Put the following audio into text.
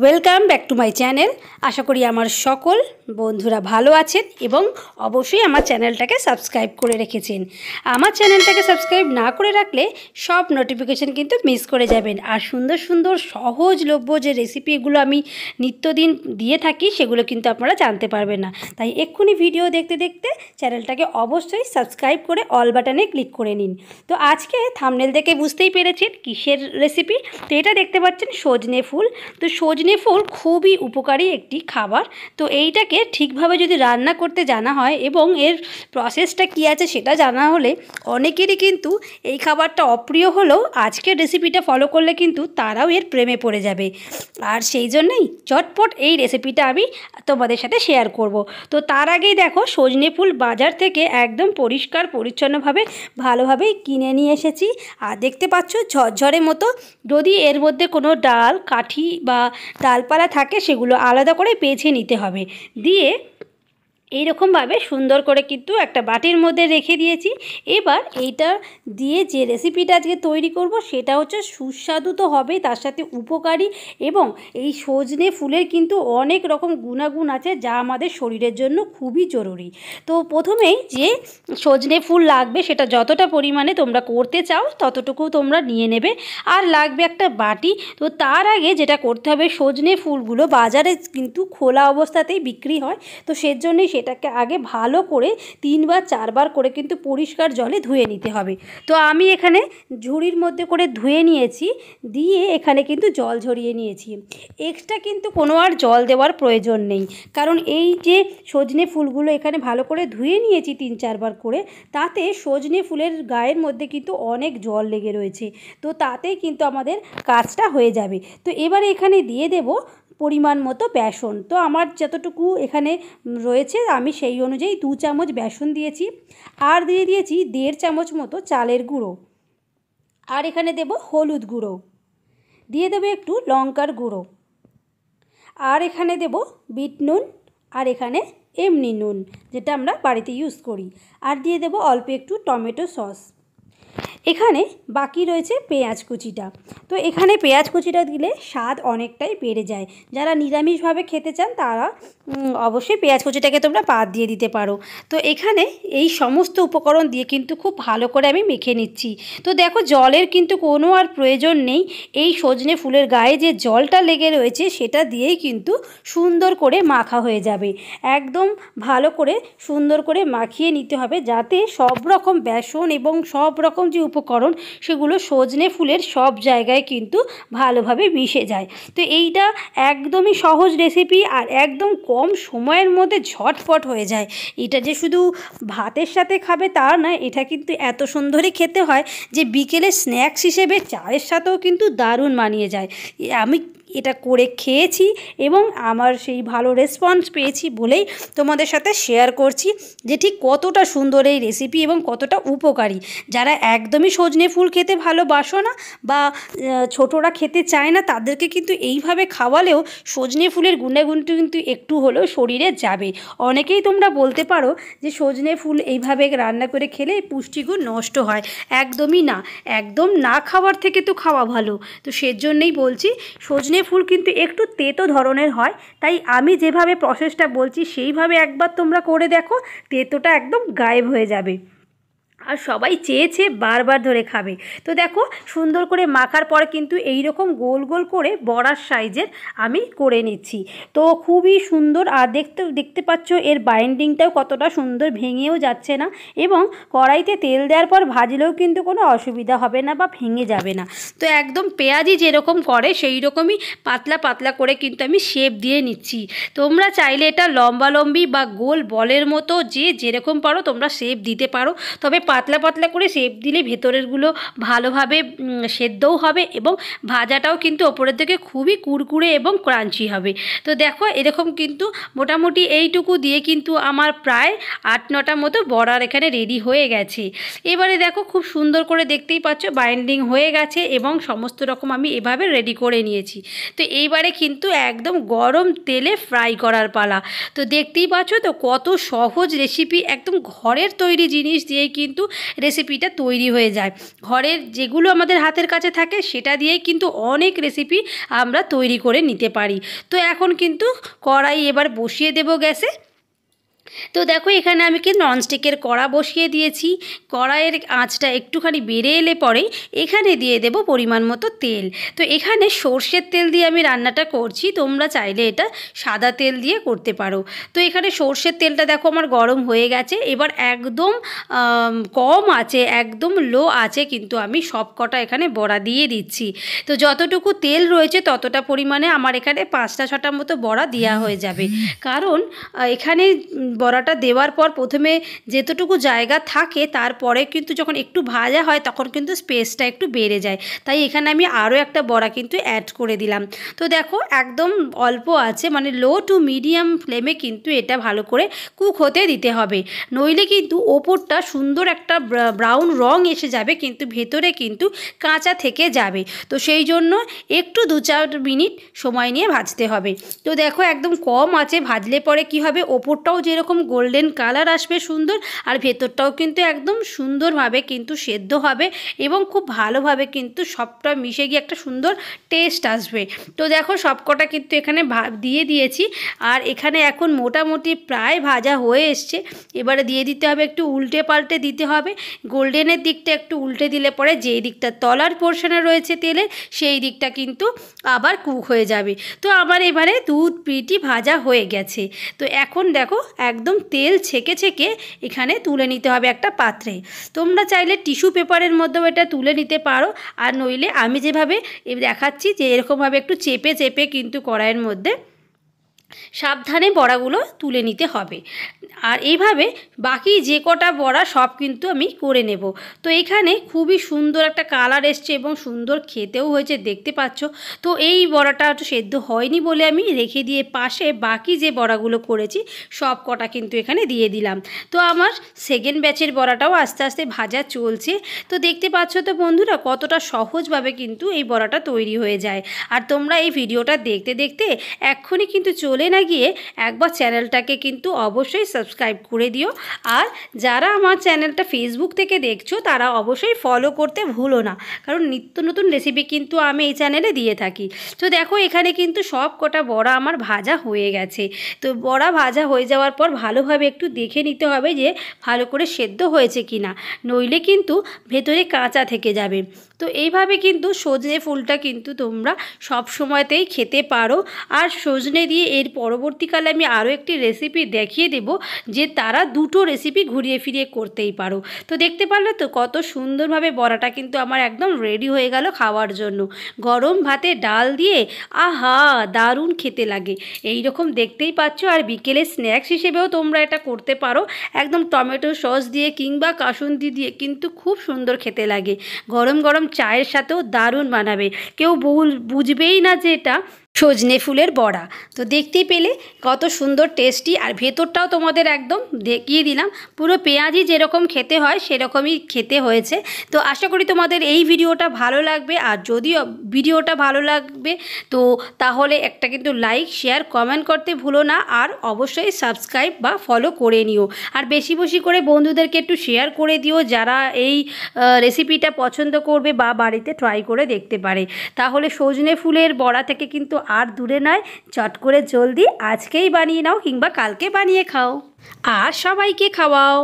Welcome back to my channel. আশা করি আমার সকল বন্ধুরা ভালো আছেন এবং অবশ্যই আমার চ্যানেলটাকে সাবস্ক্রাইব করে রেখেছেন। আমার চ্যানেলটাকে সাবস্ক্রাইব না করে রাখলে সব নোটিফিকেশান কিন্তু মিস করে যাবেন। আর সুন্দর সুন্দর সহজলভ্য যে রেসিপিগুলো আমি নিত্যদিন দিয়ে থাকি সেগুলো কিন্তু আপনারা জানতে পারবেন না। তাই এক্ষুনি ভিডিও দেখতে দেখতে চ্যানেলটাকে অবশ্যই সাবস্ক্রাইব করে অল বাটনে ক্লিক করে নিন। তো আজকে থাম্বনেল দেখে বুঝতেই পেরেছেন কিসের রেসিপি। তো এটা দেখতে পাচ্ছেন সজনে ফুল। তো সজনে ফুল খুবই উপকারী একটি খাবার। তো এইটাকে ঠিকভাবে যদি রান্না করতে জানা হয় এবং এর প্রসেসটা কী আছে সেটা জানা হলে অনেকেরই কিন্তু এই খাবারটা অপ্রিয় হলেও আজকের রেসিপিটা ফলো করলে কিন্তু তারাও এর প্রেমে পড়ে যাবে। আর সেই জন্যই চটপট এই রেসিপিটা আমি তোমাদের সাথে শেয়ার করব। তো তার আগেই দেখো সজনে ফুল বাজার থেকে একদম পরিষ্কার পরিচ্ছন্নভাবে ভালোভাবেই কিনে নিয়ে এসেছি। আর দেখতে পাচ্ছ ঝরঝরে মতো। যদি এর মধ্যে কোনো ডাল কাঠি বা ডালপালা থাকে সেগুলো আলাদা করে বেছে নিতে হবে। দিয়ে এইরকমভাবে সুন্দর করে কিন্তু একটা বাটির মধ্যে রেখে দিয়েছি। এবার এইটা দিয়ে যে রেসিপিটা আজকে তৈরি করব সেটা হচ্ছে সুস্বাদু তো হবে, তার সাথে উপকারী। এবং এই সজনে ফুলের কিন্তু অনেক রকম গুণাগুণ আছে যা আমাদের শরীরের জন্য খুবই জরুরি। তো প্রথমেই যে সজনে ফুল লাগবে সেটা যতটা পরিমাণে তোমরা করতে চাও ততটুকু তোমরা নিয়ে নেবে। আর লাগবে একটা বাটি। তো তার আগে যেটা করতে হবে, সজনে ফুলগুলো বাজারে কিন্তু খোলা অবস্থাতেই বিক্রি হয়। তো সেজন্যই সেটাকে আগে ভালো করে 3 বার 4 বার করে কিন্তু পরিষ্কার জলে ধুয়ে নিতে হবে। তো আমি এখানে ঝুড়ির মধ্যে করে ধুয়ে নিয়েছি, দিয়ে এখানে কিন্তু জল ঝরিয়ে নিয়েছি। এক্সট্রা কিন্তু কোনো আর জল দেওয়ার প্রয়োজন নেই, কারণ এই যে সজনে ফুলগুলো এখানে ভালো করে ধুয়ে নিয়েছি 3-4 বার করে, তাতে সজনে ফুলের গায়ের মধ্যে কিন্তু অনেক জল লেগে রয়েছে। তো তাতেই কিন্তু আমাদের কাজটা হয়ে যাবে। তো এবারে এখানে দিয়ে দেব পরিমাণ মতো বেসন। তো আমার যতটুকু এখানে রয়েছে আমি সেই অনুযায়ী 2 চামচ বেসন দিয়েছি। আর দিয়ে দিয়েছি 1.5 চামচ মতো চালের গুঁড়ো। আর এখানে দেব হলুদ গুঁড়ো, দিয়ে দেবো একটু লঙ্কার গুঁড়ো। আর এখানে দেব বিট নুন, আর এখানে এমনি নুন যেটা আমরা বাড়িতে ইউজ করি। আর দিয়ে দেব অল্প একটু টমেটো সস। এখানে বাকি রয়েছে পেঁয়াজ কুচিটা। তো এখানে পেঁয়াজ কুচিটা দিলে স্বাদ অনেকটাই বেড়ে যায়। যারা নিরামিষভাবে খেতে চান তারা অবশ্যই পেঁয়াজ কুচিটাকে তোমরা বাদ দিয়ে দিতে পারো। তো এখানে এই সমস্ত উপকরণ দিয়ে কিন্তু খুব ভালো করে আমি মেখে নিচ্ছি। তো দেখো জলের কিন্তু কোনো আর প্রয়োজন নেই। এই সজনে ফুলের গায়ে যে জলটা লেগে রয়েছে সেটা দিয়েই কিন্তু সুন্দর করে মাখা হয়ে যাবে। একদম ভালো করে সুন্দর করে মাখিয়ে নিতে হবে, যাতে সব রকম বেসন এবং সব রকম যে উপকরণ সেগুলো সজনে ফুলের সব জায়গায় কিন্তু ভালোভাবে মিশে যায়। তো এইটা একদমই সহজ রেসিপি আর একদম কম সময়ের মধ্যে ঝটপট হয়ে যায়। এটা যে শুধু ভাতের সাথে খাবে তা না, এটা কিন্তু এত সুন্দরই খেতে হয় যে বিকেলে স্ন্যাক্স হিসেবে চায়ের সাথেও কিন্তু দারুণ মানিয়ে যায়। আমি এটা করে খেয়েছি এবং আমার সেই ভালো রেসপন্স পেয়েছি বলেই তোমাদের সাথে শেয়ার করছি যে ঠিক কতটা সুন্দর এই রেসিপি এবং কতটা উপকারী। যারা একদমই সজনে ফুল খেতে ভালোবাসো না বা ছোটরা খেতে চায় না, তাদেরকে কিন্তু এইভাবে খাওয়ালেও সজনে ফুলের গুণাগুণটি কিন্তু একটু হলেও শরীরে যাবে। অনেকেই তোমরা বলতে পারো যে সজনে ফুল এইভাবে রান্না করে খেলে পুষ্টিগুণ নষ্ট হয়। একদমই না, একদম না খাওয়ার থেকে তো খাওয়া ভালো। তো সেজন্যই বলছি, সজনে ফুল কিন্তু একটু তেতো ধরনের হয়, তাই আমি যেভাবে প্রসেসটা বলছি সেইভাবে একবার তোমরা করে দেখো, তেতোটা একদম গায়েব হয়ে যাবে। আর সবাই চেয়েছে বারবার ধরে খাবে। তো দেখো সুন্দর করে মাখার পর কিন্তু এই রকম গোল গোল করে বড়ার সাইজের আমি করে নিচ্ছি। তো খুবই সুন্দর। আর দেখতে পাচ্ছ এর বাইন্ডিংটাও কতটা সুন্দর, ভেঙেও যাচ্ছে না এবং কড়াইতে তেল দেওয়ার পর ভাজলেও কিন্তু কোনো অসুবিধা হবে না বা ভেঙে যাবে না। তো একদম পেঁয়াজি যেরকম করে সেই রকমই পাতলা পাতলা করে কিন্তু আমি শেপ দিয়ে নিচ্ছি। তোমরা চাইলে এটা লম্বালম্বি বা গোল বলের মতো যে যেরকম পারো তোমরা শেপ দিতে পারো, তবে পাতলা পাতলা করে শেপ দিলে ভেতরেরগুলো ভালোভাবে সেদ্ধও হবে এবং ভাজাটাও কিন্তু ওপরের দিকে খুবই কুরকুরে এবং ক্রাঞ্চি হবে। তো দেখো এরকম কিন্তু মোটামুটি এইটুকু দিয়ে কিন্তু আমার প্রায় 8-9টা মতো বড়ার এখানে রেডি হয়ে গেছে। এবারে দেখো খুব সুন্দর করে দেখতেই পাচ্ছ বাইন্ডিং হয়ে গেছে এবং সমস্ত রকম আমি এভাবে রেডি করে নিয়েছি। তো এইবারে কিন্তু একদম গরম তেলে ফ্রাই করার পালা। তো দেখতেই পাচ্ছ তো কত সহজ রেসিপি, একদম ঘরের তৈরি জিনিস দিয়ে কিন্তু কিন্তু রেসিপিটা তৈরি হয়ে যায়। ঘরের যেগুলো আমাদের হাতের কাছে থাকে সেটা দিয়েই কিন্তু অনেক রেসিপি আমরা তৈরি করে নিতে পারি। তো এখন কিন্তু কড়াই এবার বসিয়ে দেব গ্যাসে। তো দেখো এখানে আমি কি ননস্টিকের কড়া বসিয়ে দিয়েছি। কড়াইয়ের আঁচটা একটুখানি বেড়ে এলে পরে এখানে দিয়ে দেব পরিমাণ মতো তেল। তো এখানে সর্ষের তেল দিয়ে আমি রান্নাটা করছি, তোমরা চাইলে এটা সাদা তেল দিয়ে করতে পারো। তো এখানে সর্ষের তেলটা দেখো আমার গরম হয়ে গেছে। এবার একদম কম আছে, একদম লো আছে কিন্তু আমি সব কটা এখানে বড়া দিয়ে দিচ্ছি। তো যতটুকু তেল রয়েছে ততটা পরিমাণে আমার এখানে 5টা 6টার মতো বড়া দেওয়া হয়ে যাবে। কারণ এখানে বড়াটা দেওয়ার পর প্রথমে যেতটুকু জায়গা থাকে তারপরে কিন্তু যখন একটু ভাজা হয় তখন কিন্তু স্পেসটা একটু বেড়ে যায়, তাই এখানে আমি আরও একটা বড়া কিন্তু অ্যাড করে দিলাম। তো দেখো একদম অল্প আছে, মানে লো টু মিডিয়াম ফ্লেমে কিন্তু এটা ভালো করে কুক হতে দিতে হবে, নইলে কিন্তু ওপরটা সুন্দর একটা ব্রাউন রং এসে যাবে কিন্তু ভেতরে কিন্তু কাঁচা থেকে যাবে। তো সেই জন্য একটু 2-4 মিনিট সময় নিয়ে ভাজতে হবে। তো দেখো একদম কম আছে ভাজলে পরে কি হবে, ওপরটাও যেরকম গোল্ডেন কালার আসবে সুন্দর, আর ভেতরটাও কিন্তু একদম সুন্দরভাবে কিন্তু সেদ্ধ হবে এবং খুব ভালোভাবে কিন্তু সবটা মিশে গিয়ে একটা সুন্দর টেস্ট আসবে। তো দেখো সবকটা কিন্তু এখানে দিয়ে দিয়েছি, আর এখানে এখন মোটামুটি প্রায় ভাজা হয়ে এসছে। এবারে দিয়ে দিতে হবে একটু উল্টে পাল্টে দিতে হবে। গোল্ডেনের দিকটা একটু উল্টে দিলে পরে যেই দিকটা তলার পোর্শনে রয়েছে তেলের সেই দিকটা কিন্তু আবার কুক হয়ে যাবে। তো আমার এবারে 2 পিঠই ভাজা হয়ে গেছে। তো এখন দেখো একদম তেল ছেঁকে ছেঁকে এখানে তুলে নিতে হবে একটা পাত্রে। তোমরা চাইলে টিস্যু পেপারের মধ্যেও এটা তুলে নিতে পারো, আর নইলে আমি যেভাবে দেখাচ্ছি যে এরকমভাবে একটু চেপে চেপে কিন্তু কড়াইয়ের মধ্যে সাবধানে বড়াগুলো তুলে নিতে হবে। আর এইভাবে বাকি যে কটা বড়া সব কিন্তু আমি করে নেব। তো এখানে খুবই সুন্দর একটা কালার এসছে এবং সুন্দর খেতেও হয়েছে, দেখতে পাচ্ছ। তো এই বড়াটা একটু সেদ্ধ হয়নি বলে আমি রেখে দিয়ে পাশে বাকি যে বড়াগুলো করেছি সব কটা কিন্তু এখানে দিয়ে দিলাম। তো আমার সেকেন্ড ব্যাচের বড়াটাও আস্তে আস্তে ভাজা চলছে। তো দেখতে পাচ্ছ তো বন্ধুরা কতটা সহজভাবে কিন্তু এই বড়াটা তৈরি হয়ে যায়। আর তোমরা এই ভিডিওটা দেখতে দেখতে এক্ষুনি কিন্তু চলে না গিয়ে একবার চ্যানেলটাকে কিন্তু অবশ্যই সাবস্ক্রাইব করে দিও। আর যারা আমার চ্যানেলটা ফেসবুক থেকে দেখছো তারা অবশ্যই ফলো করতে ভুলো না, কারণ নিত্য নতুন রেসিপি কিন্তু আমি এই চ্যানেলে দিয়ে থাকি। তো দেখো এখানে কিন্তু সব কটা বড়া আমার ভাজা হয়ে গেছে। তো বড়া ভাজা হয়ে যাওয়ার পর ভালোভাবে একটু দেখে নিতে হবে যে ভালো করে সেদ্ধ হয়েছে কি না, নইলে কিন্তু ভেতরে কাঁচা থেকে যাবে। তো এইভাবে কিন্তু সজনে ফুলটা কিন্তু তোমরা সব সময়তেই খেতে পারো। আর সজনে দিয়ে এর পরবর্তীকালে আমি আরও একটি রেসিপি দেখিয়ে দেব যে তারা দুটো রেসিপি ঘুরিয়ে ফিরিয়ে করতেই পারো। তো দেখতে পারলে তো কত সুন্দরভাবে বড়াটা কিন্তু আমার একদম রেডি হয়ে গেল খাওয়ার জন্য। গরম ভাতে ডাল দিয়ে আহা দারুণ খেতে লাগে, এই রকম দেখতেই পাচ্ছ। আর বিকেলে স্ন্যাক্স হিসেবেও তোমরা এটা করতে পারো, একদম টমেটো সস দিয়ে কিংবা কাসুন্দি দিয়ে কিন্তু খুব সুন্দর খেতে লাগে। গরম গরম চায়ের সাথেও দারুণ বানাবে, কেউ বুঝবেই না যে এটা সজনে ফুলের বড়া। তো দেখতেই পেলে কত সুন্দর টেস্টি, আর ভেতরটাও তোমাদের একদম দেখিয়ে দিলাম, পুরো পেঁয়াজি যেরকম খেতে হয় সেরকমই খেতে হয়েছে। তো আশা করি তোমাদের এই ভিডিওটা ভালো লাগবে, আর যদি ভিডিওটা ভালো লাগবে তো তাহলে একটা কিন্তু লাইক শেয়ার কমেন্ট করতে ভুলো না, আর অবশ্যই সাবস্ক্রাইব বা ফলো করে নিও। আর বেশি বেশি করে বন্ধুদেরকে একটু শেয়ার করে দিও যারা এই রেসিপিটা পছন্দ করবে বা বাড়িতে ট্রাই করে দেখতে পারে। তাহলে সজনে ফুলের বড়া থেকে কিন্তু আর দূরে নয়, চট করে জলদি আজকেই বানিয়ে নাও কিংবা কালকে বানিয়ে খাও আর সবাইকে খাওয়াও।